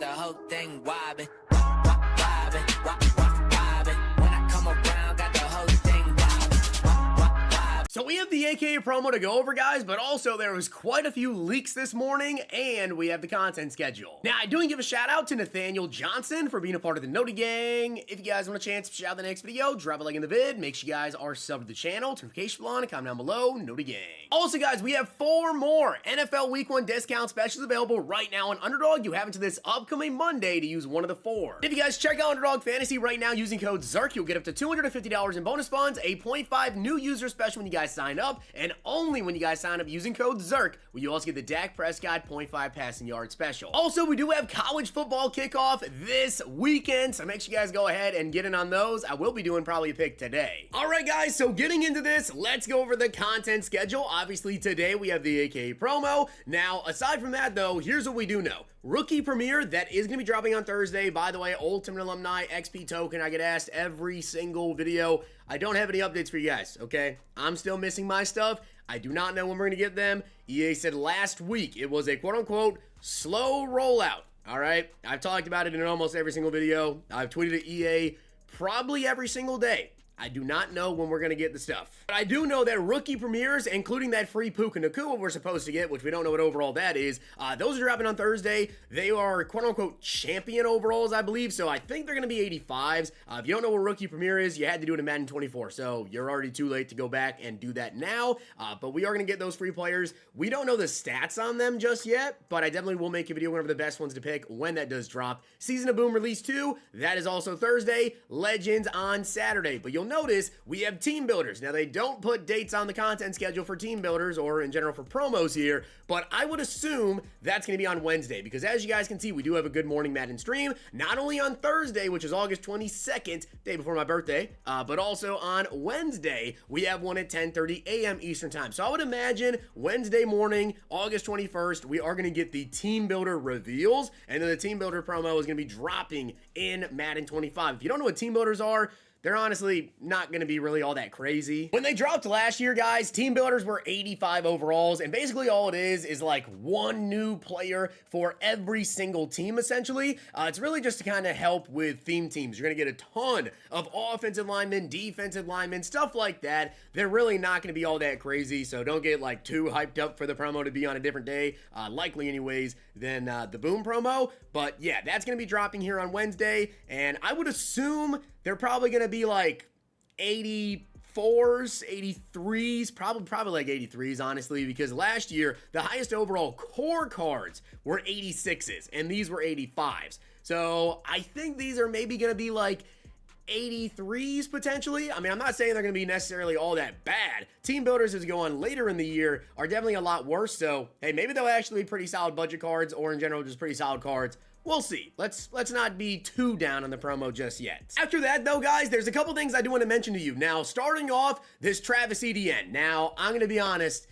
the whole thing wobbin', wobbin', wobbin'. When I come around, got the whole thing wobbin'. So we have the AKA promo to go over, guys, but also there was quite a few leaks this morning, and we have the content schedule. Now, I do want to give a shout out to Nathaniel Johnson for being a part of the Noti Gang. If you guys want a chance to shout out the next video, drop a like in the vid. Make sure you guys are subbed to the channel, turn notification bell on, and comment down below, Noti Gang. Also, guys, we have 4 more NFL Week 1 discount specials available right now on Underdog. You have until this upcoming Monday to use one of the 4. If you guys check out Underdog Fantasy right now using code Zirksee, you'll get up to $250 in bonus funds, a 0.5 new user special when you guys sign up, and only when you guys sign up using code ZERK will you also get the Dak Prescott 0.5 passing yard special. Also, we do have college football kickoff this weekend, so make sure you guys go ahead and get in on those. I will be doing probably a pick today. Alright guys, so getting into this, let's go over the content schedule. Obviously today we have the AKA promo. Now, aside from that though, here's what we do know. Rookie premiere, that is going to be dropping on Thursday. By the way, Ultimate Alumni XP token, I get asked every single video. I don't have any updates for you guys, okay? I'm still missing my stuff. I do not know when we're going to get them. EA said last week it was a quote-unquote slow rollout, all right? I've talked about it in almost every single video. I've tweeted at EA probably every single day. I do not know when we're going to get the stuff. But I do know that rookie premieres, including that free Puka Nakua we're supposed to get, which we don't know what overall that is, those are dropping on Thursday. They are quote-unquote champion overalls, I believe, so I think they're going to be 85s. If you don't know what rookie premiere is, you had to do it in Madden 24, so you're already too late to go back and do that now. But we are going to get those free players. We don't know the stats on them just yet, but I definitely will make a video whenever the best ones to pick when that does drop. Season of Boom Release 2, that is also Thursday. Legends on Saturday, but you'll notice we have team builders. Now, they don't put dates on the content schedule for team builders or in general for promos here, but I would assume that's going to be on Wednesday because as you guys can see, we do have a Good Morning Madden stream, not only on Thursday, which is August 22nd, day before my birthday, but also on Wednesday, we have one at 10:30 a.m. Eastern time. So I would imagine Wednesday morning, August 21st, we are going to get the team builder reveals, and then the team builder promo is going to be dropping in Madden 25. If you don't know what team builders are, they're honestly not going to be really all that crazy. When they dropped last year, guys, team builders were 85 overalls, and basically all it is like one new player for every single team, essentially. It's really just to kind of help with theme teams. You're going to get a ton of offensive linemen, defensive linemen, stuff like that. They're really not going to be all that crazy, so don't get like too hyped up for the promo to be on a different day, likely anyways, than the Boom promo. But yeah, that's going to be dropping here on Wednesday, and I would assume they're probably going to be like 84s, 83s, probably like 83s, honestly, because last year, the highest overall core cards were 86s, and these were 85s. So I think these are maybe going to be like 83s potentially. I mean, I'm not saying they're going to be necessarily all that bad. Team builders as go on later in the year are definitely a lot worse. So, hey, maybe they'll actually be pretty solid budget cards or in general just pretty solid cards. We'll see. Let's not be too down on the promo just yet. After that, though, guys, there's a couple things I do want to mention to you. Now, starting off, this Travis Etienne. Now, I'm going to be honest,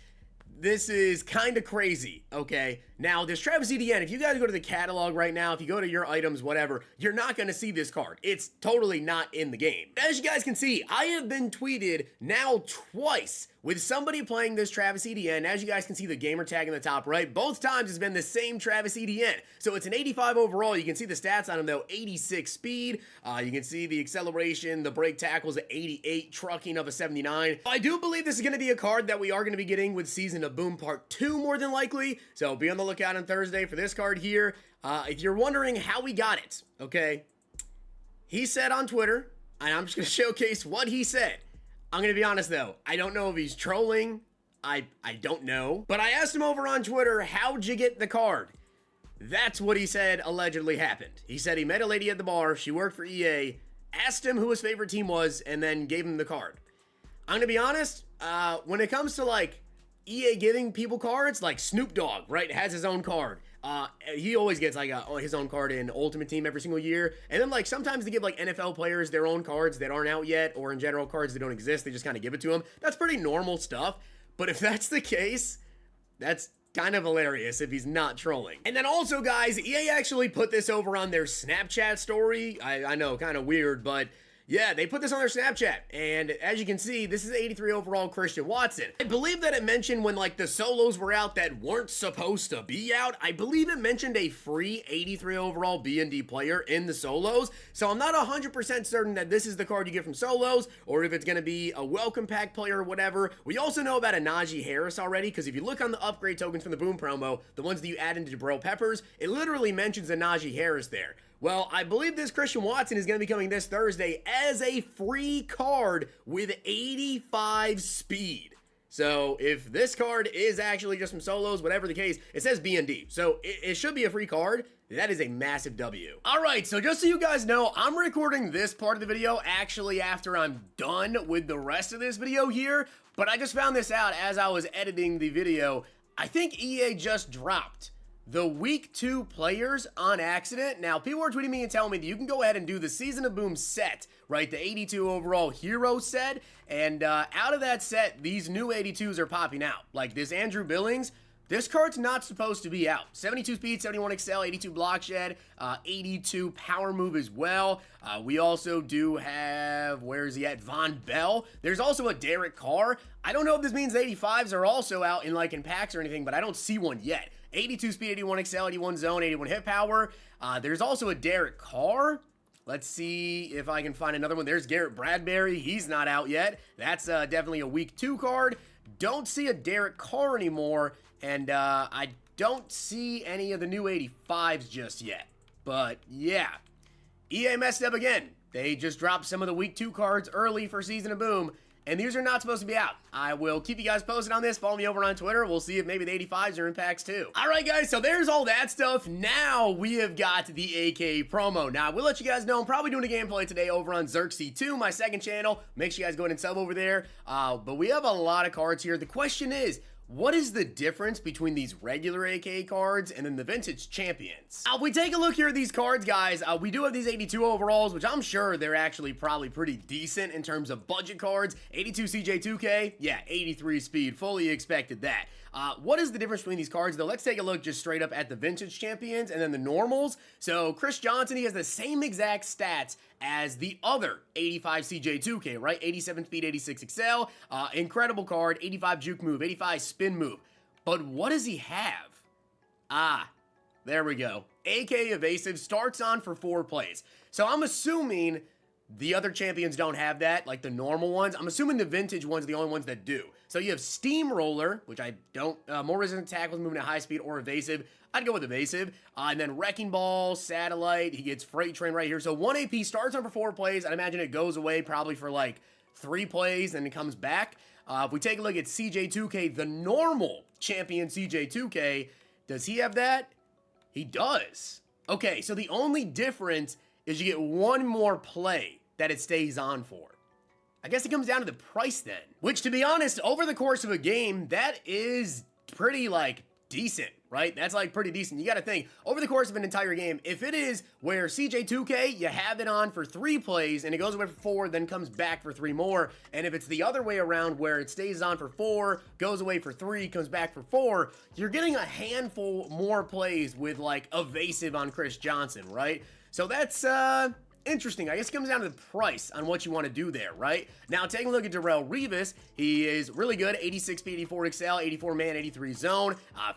this is kind of crazy, okay? Now, this Travis Etienne, if you guys go to the catalog right now, if you go to your items, whatever, you're not going to see this card. It's totally not in the game. As you guys can see, I have been tweeted now twice with somebody playing this Travis Etienne. As you guys can see the gamer tag in the top right, both times has been the same Travis Etienne. So it's an 85 overall. You can see the stats on him though, 86 speed. You can see the acceleration, the break tackles at 88, trucking of a 79. I do believe this is going to be a card that we are going to be getting with Season of Boom Part 2 more than likely. So be on the lookout on Thursday for this card here. If you're wondering how we got it, okay, he said on Twitter, and I'm just going to showcase what he said. I'm going to be honest, though. I don't know if he's trolling. I don't know. But I asked him over on Twitter, how'd you get the card? That's what he said allegedly happened. He said he met a lady at the bar. She worked for EA. Asked him who his favorite team was, and then gave him the card. I'm going to be honest. When it comes to, like, EA giving people cards, like Snoop Dogg, right, has his own card. He always gets like his own card in Ultimate Team every single year. And then like sometimes they give like NFL players their own cards that aren't out yet, or in general cards that don't exist. They just kind of give it to them. That's pretty normal stuff. But if that's the case, that's kind of hilarious if he's not trolling. And then also, guys, EA actually put this over on their Snapchat story. I know, kind of weird, but Yeah, they put this on their Snapchat, and as you can see, this is 83 overall Christian Watson. I believe that it mentioned when, like, the solos were out that weren't supposed to be out, I believe it mentioned a free 83 overall B&D player in the solos, so I'm not 100% certain that this is the card you get from solos, or if it's going to be a welcome pack player or whatever. We also know about a Najee Harris already, because if you look on the upgrade tokens from the Boom promo, the ones that you add into Jabril Peppers, it literally mentions a Najee Harris there. Well, I believe this Christian Watson is going to be coming this Thursday as a free card with 85 speed. So if this card is actually just from solos, whatever the case, it says B&D. So it should be a free card. That is a massive W. All right, so just so you guys know, I'm recording this part of the video actually after I'm done with the rest of this video here. But I just found this out as I was editing the video. I think EA just dropped the week 2 players on accident. Now, people are tweeting me and telling me that you can go ahead and do the Season of Boom set, right? The 82 overall hero set. And out of that set, these new 82s are popping out. Like this Andrew Billings, this card's not supposed to be out. 72 speed, 71 excel, 82 block shed, 82 power move as well. We also do have, where is he at? Von Bell. There's also a Derek Carr. I don't know if this means the 85s are also out in packs or anything, but I don't see one yet. 82 speed, 81 excel, 81 zone, 81 hit power. There's also a Derek Carr. Let's see if I can find another one. There's Garrett Bradbury. He's not out yet. That's definitely a week 2 card. Don't see a Derek Carr anymore. And I don't see any of the new 85s just yet. But yeah, EA messed up again. They just dropped some of the week 2 cards early for Season of Boom. And these are not supposed to be out. I will keep you guys posted on this. Follow me over on Twitter. We'll see if maybe the 85s are in packs too. All right, guys, so there's all that stuff. Now we have got the AK promo. Now, we'll let you guys know I'm probably doing a gameplay today over on Zirksee 2, my second channel. Make sure you guys go ahead and sub over there. But we have a lot of cards here. The question is, what is the difference between these regular AK cards and then the vintage champions? If we take a look here at these cards, guys, we do have these 82 overalls, which I'm sure they're actually probably pretty decent in terms of budget cards. 82 CJ2K, yeah, 83 speed, fully expected that. What is the difference between these cards, though? Let's take a look just straight up at the vintage champions and then the normals. So Chris Johnson, he has the same exact stats as the other 85 CJ2K, right? 87 speed, 86 excel, incredible card, 85 juke move, 85 spin move. But what does he have? There we go. AK evasive starts on for 4 plays. So I'm assuming the other champions don't have that, like the normal ones. I'm assuming the vintage ones are the only ones that do. So you have Steamroller, which I don't, more resistant tackles, moving at high speed, or evasive. I'd go with evasive. And then Wrecking Ball, Satellite, he gets Freight Train right here. So 1 AP starts on for 4 plays. I'd imagine it goes away probably for like 3 plays and it comes back. If we take a look at CJ2K, the normal champion CJ2K, does he have that? He does. Okay, so the only difference is you get 1 more play that it stays on for. I guess it comes down to the price then, which, to be honest, over the course of a game, that is pretty, like, decent, right? That's, like, pretty decent. You gotta think, over the course of an entire game, if it is where CJ2K, you have it on for 3 plays, and it goes away for 4, then comes back for 3 more, and if it's the other way around, where it stays on for 4, goes away for 3, comes back for 4, you're getting a handful more plays with, like, evasive on Chris Johnson, right? So that's, interesting. I guess it comes down to the price on what you want to do there, right? Now, taking a look at Darrelle Revis, he is really good. 86 speed, 84 excel, 84 man, 83 zone,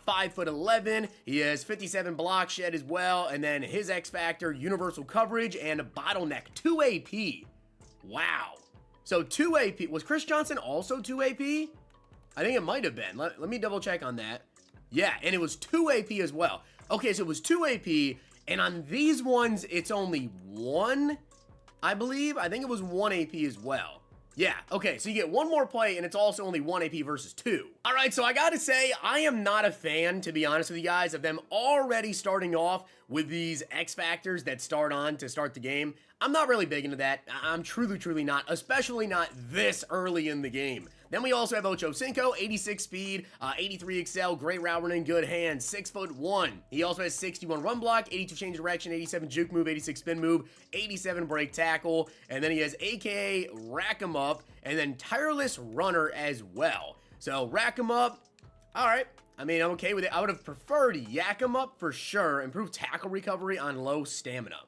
5'11". He has 57 block shed as well, and then his X factor, universal coverage, and a bottleneck, 2 AP. Wow. So 2 AP. Was Chris Johnson also 2 AP? I think it might have been. Let me double check on that. Yeah, and it was 2 AP as well. Okay, so it was 2 AP. And on these ones, it's only 1, I believe. I think it was 1 AP as well. Yeah, okay, so you get 1 more play, and it's also only 1 AP versus 2. All right, so I gotta say, I am not a fan, to be honest with you guys, of them already starting off with these X Factors that start on to start the game. I'm not really big into that. I'm truly not, especially not this early in the game. Then we also have Ochocinco, 86 speed, 83 excel, great route running, good hands, 6'1". He also has 61 run block, 82 change direction, 87 juke move, 86 spin move, 87 break tackle, and then he has AKA Rack 'em Up, and then Tireless Runner as well. So Rack 'em Up, all right. I mean, I'm okay with it. I would have preferred Yak 'em Up for sure. Improved tackle recovery on low stamina.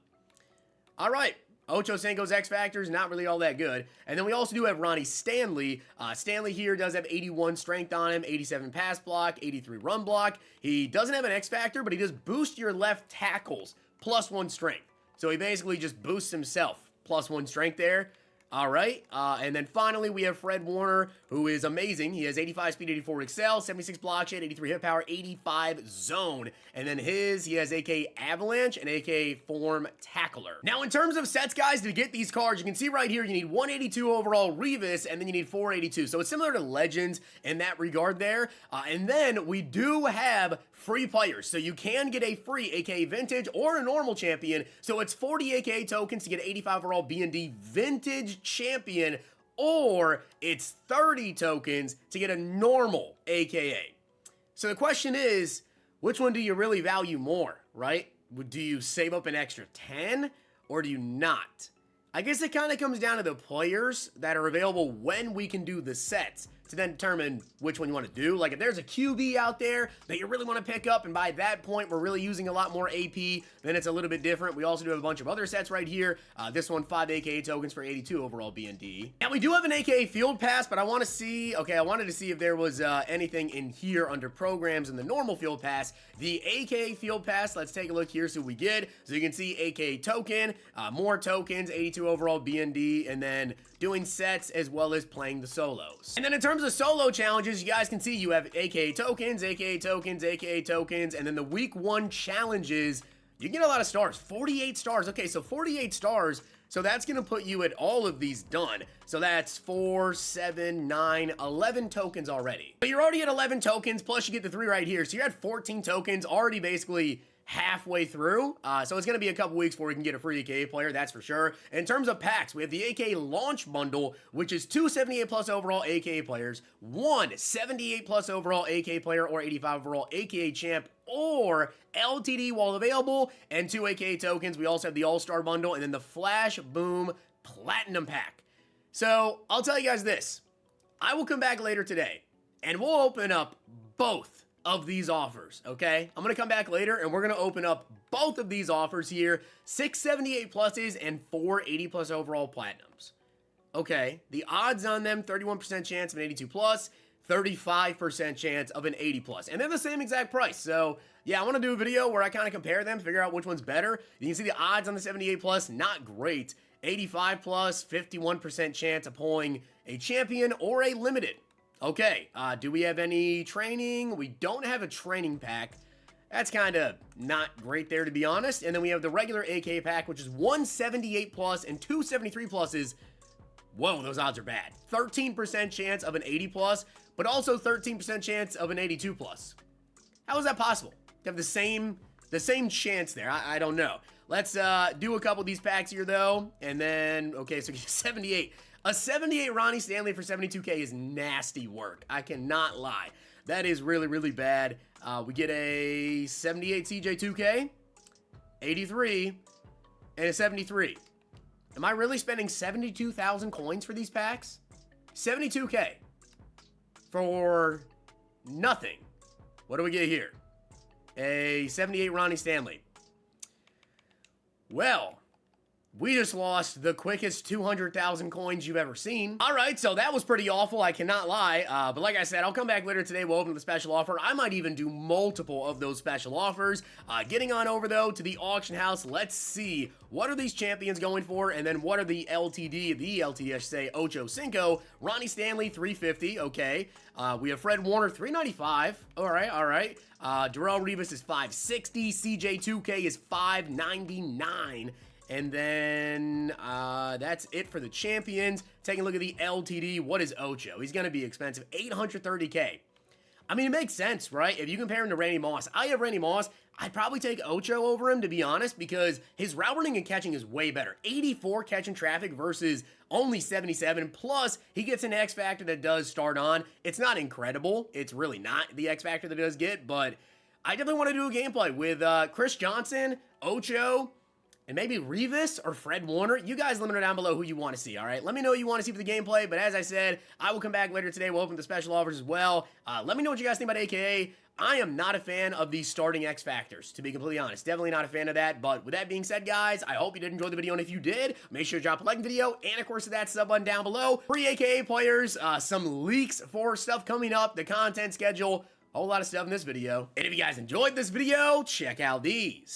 All right. Ochocinco's X Factor is not really all that good. And then we also do have Ronnie Stanley. Stanley here does have 81 strength on him, 87 pass block, 83 run block. He doesn't have an X Factor, but he does boost your left tackles +1 strength. So he basically just boosts himself +1 strength there. All right, and then finally we have Fred Warner, who is amazing. He has 85 speed, 84 excel, 76 block shed, 83 hit power, 85 zone. And then he has AK Avalanche and AK Form Tackler. Now, in terms of sets, guys, to get these cards, you can see right here, you need 182 overall Revis, and then you need 482. So it's similar to Legends in that regard there. And then we do have free players. So you can get a free AK Vintage or a normal champion. So it's 40 AK tokens to get 85 overall B&D Vintage champion, or it's 30 tokens to get a normal AKA. So the question is, which one do you really value more, right? Do you save up an extra 10 or do you not? I guess it kind of comes down to the players that are available when we can do the sets to then determine which one you want to do. Like if there's a QB out there that you really want to pick up, and by that point we're really using a lot more AP, then it's a little bit different. We also do have a bunch of other sets right here. This one, 5 AKA tokens for 82 overall B&D. Now we do have an AKA field pass, but I want to see, I wanted to see if there was anything in here under programs in the normal field pass. The AKA field pass, let's take a look here, see what we get. So you can see AKA token, more tokens, 82 overall B&D, and then doing sets as well as playing the solos. And then in terms of solo challenges, you guys can see you have AKA tokens, AKA tokens, AKA tokens, and then the week 1 challenges, you get a lot of stars, 48 stars. Okay, so 48 stars, so that's gonna put you at all of these done. So that's 4, 7, 9, 11 tokens already. But you're already at 11 tokens, plus you get the 3 right here. So you're at 14 tokens already basically halfway through, so it's going to be a couple weeks before we can get a free AKA player, that's for sure. In terms of packs, we have the AKA launch bundle, which is 2 78 plus overall AKA players, 1 78 plus overall AKA player or 85 overall AKA champ or LTD while available, and 2 AKA tokens. We also have the All-Star bundle, and then the Flash Boom Platinum pack. So I'll tell you guys this, I will come back later today and we'll open up both of these offers, okay? I'm gonna come back later and we're gonna open up both of these offers here, 6 78 pluses and 4 80 plus overall platinums. Okay, the odds on them, 31% chance of an 82 plus, 35% chance of an 80 plus, and they're the same exact price. So yeah, I want to do a video where I kind of compare them, figure out which one's better. You can see the odds on the 78 plus, not great. 85 plus, 51% chance of pulling a champion or a limited. Okay, do we have any training? We don't have a training pack. That's kind of not great there, to be honest. And then we have the regular AK pack, which is 178 plus and 273 pluses. Whoa, those odds are bad. 13% chance of an 80 plus, but also 13% chance of an 82 plus. How is that possible? To have the same chance there. I don't know. Let's do a couple of these packs here, though. And then, okay, so 78. A 78 Ronnie Stanley for 72K is nasty work. I cannot lie. That is really, really bad. We get a 78 CJ2K, 83, and a 73. Am I really spending 72,000 coins for these packs? 72K for nothing. What do we get here? A 78 Ronnie Stanley. Well, we just lost the quickest 200,000 coins you've ever seen. All right, so that was pretty awful, I cannot lie. But like I said, I'll come back later today. We'll open the special offer. I might even do multiple of those special offers. Getting on over, though, to the auction house. Let's see, what are these champions going for? And then what are the LTD, I should say, Ochocinco. Ronnie Stanley, 350, okay. We have Fred Warner, 395. All right. Darrell Revis is 560. CJ2K is 599. And then that's it for the champions. Taking a look at the LTD, what is Ocho? He's going to be expensive, 830K. I mean, it makes sense, right? If you compare him to Randy Moss, I have Randy Moss. I'd probably take Ocho over him, to be honest, because his route running and catching is way better. 84 catching traffic versus only 77. Plus, he gets an X Factor that does start on. It's not incredible. It's really not the X Factor that it does get, but I definitely want to do a gameplay with Chris Johnson, Ocho, and maybe Revis or Fred Warner. You guys let me know down below who you want to see, all right? Let me know what you want to see for the gameplay, but as I said, I will come back later today. We'll open the special offers as well. Let me know what you guys think about AKA. I am not a fan of these starting X Factors, to be completely honest. Definitely not a fan of that, but with that being said, guys, I hope you did enjoy the video, and if you did, make sure to drop a like in the video, and of course, hit that sub button down below. Free AKA players, some leaks for stuff coming up, the content schedule, a whole lot of stuff in this video. And if you guys enjoyed this video, check out these.